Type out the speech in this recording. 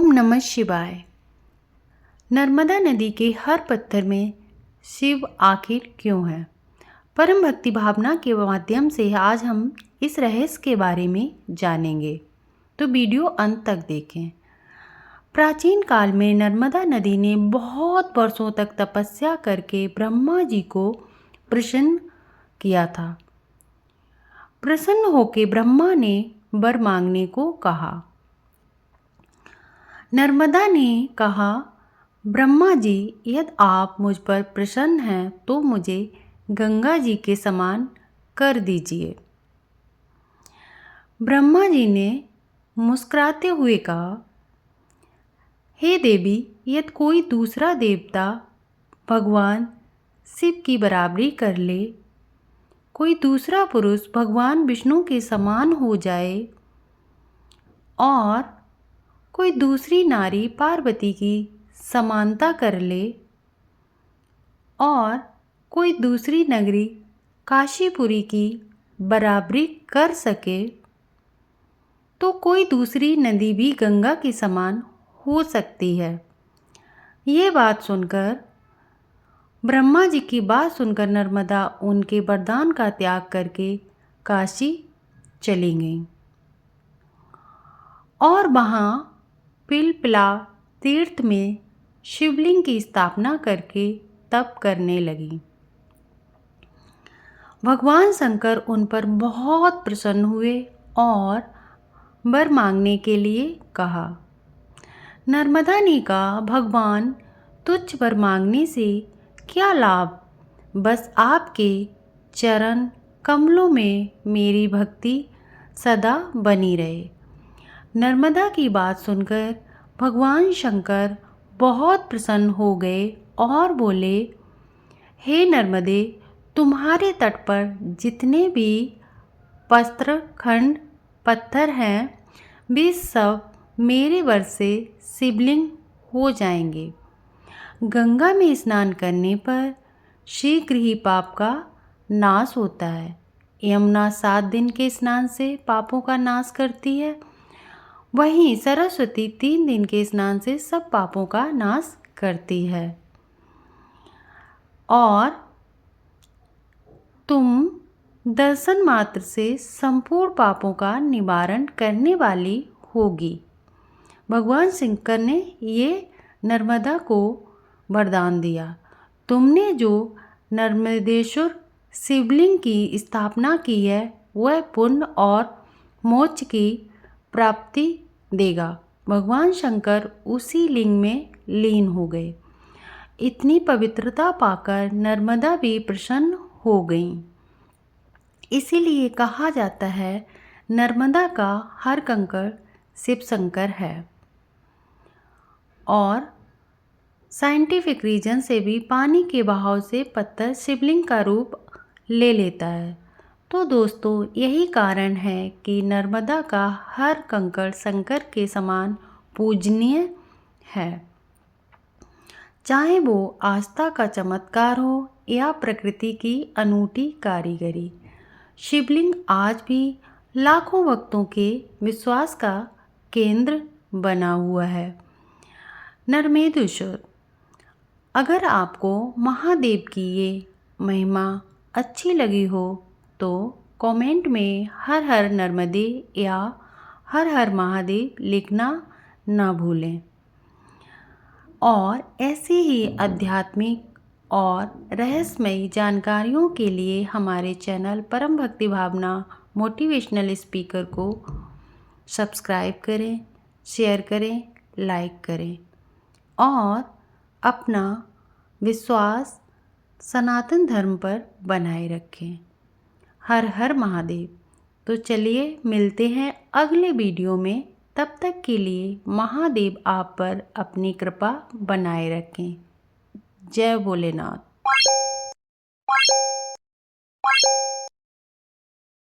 ओम नमः शिवाय। नर्मदा नदी के हर पत्थर में शिव आखिर क्यों है? परम भक्ति भावना के माध्यम से आज हम इस रहस्य के बारे में जानेंगे, तो वीडियो अंत तक देखें। प्राचीन काल में नर्मदा नदी ने बहुत वर्षों तक तपस्या करके ब्रह्मा जी को प्रसन्न किया था। प्रसन्न होकर ब्रह्मा ने वर मांगने को कहा। नर्मदा ने कहा, ब्रह्मा जी, यदि आप मुझ पर प्रसन्न हैं तो मुझे गंगा जी के समान कर दीजिए। ब्रह्मा जी ने मुस्कुराते हुए कहा, हे देवी, यदि कोई दूसरा देवता भगवान शिव की बराबरी कर ले, कोई दूसरा पुरुष भगवान विष्णु के समान हो जाए और कोई दूसरी नारी पार्वती की समानता कर ले और कोई दूसरी नगरी काशीपुरी की बराबरी कर सके, तो कोई दूसरी नदी भी गंगा के समान हो सकती है। ये बात सुनकर ब्रह्मा जी की बात सुनकर नर्मदा उनके वरदान का त्याग करके काशी चली गईं और वहाँ पिलपिला तीर्थ में शिवलिंग की स्थापना करके तप करने लगी। भगवान शंकर उन पर बहुत प्रसन्न हुए और वर मांगने के लिए कहा। नर्मदा ने कहा, भगवान, तुच्छ वर मांगने से क्या लाभ? बस आपके चरण कमलों में मेरी भक्ति सदा बनी रहे। नर्मदा की बात सुनकर भगवान शंकर बहुत प्रसन्न हो गए और बोले, हे नर्मदे, तुम्हारे तट पर जितने भी पस्त्र खंड पत्थर हैं वे सब मेरे वर से शिवलिंग हो जाएंगे। गंगा में स्नान करने पर शीघ्र ही पाप का नाश होता है। यमुना 7 दिन के स्नान से पापों का नाश करती है, वहीं सरस्वती 3 दिन के स्नान से सब पापों का नाश करती है और तुम दर्शन मात्र से संपूर्ण पापों का निवारण करने वाली होगी। भगवान शंकर ने ये नर्मदा को वरदान दिया। तुमने जो नर्मदेश्वर शिवलिंग की स्थापना की है वह पुण्य और मोक्ष की प्राप्ति देगा। भगवान शंकर उसी लिंग में लीन हो गए। इतनी पवित्रता पाकर नर्मदा भी प्रसन्न हो गईं। इसीलिए कहा जाता है, नर्मदा का हर कंकड़ शिव शंकर है। और साइंटिफिक रीजन से भी पानी के बहाव से पत्थर शिवलिंग का रूप ले लेता है। तो दोस्तों, यही कारण है कि नर्मदा का हर कंकड़ शंकर के समान पूजनीय है। चाहे वो आस्था का चमत्कार हो या प्रकृति की अनूठी कारीगरी, शिवलिंग आज भी लाखों भक्तों के विश्वास का केंद्र बना हुआ है। नर्मदेश्वर, अगर आपको महादेव की ये महिमा अच्छी लगी हो तो कमेंट में हर हर नर्मदे या हर हर महादेव लिखना ना भूलें। और ऐसी ही आध्यात्मिक और रहस्यमयी जानकारियों के लिए हमारे चैनल परम भक्ति भावना मोटिवेशनल स्पीकर को सब्सक्राइब करें, शेयर करें, लाइक करें और अपना विश्वास सनातन धर्म पर बनाए रखें। हर हर महादेव। तो चलिए मिलते हैं अगले वीडियो में। तब तक के लिए महादेव आप पर अपनी कृपा बनाए रखें। जय भोलेनाथ।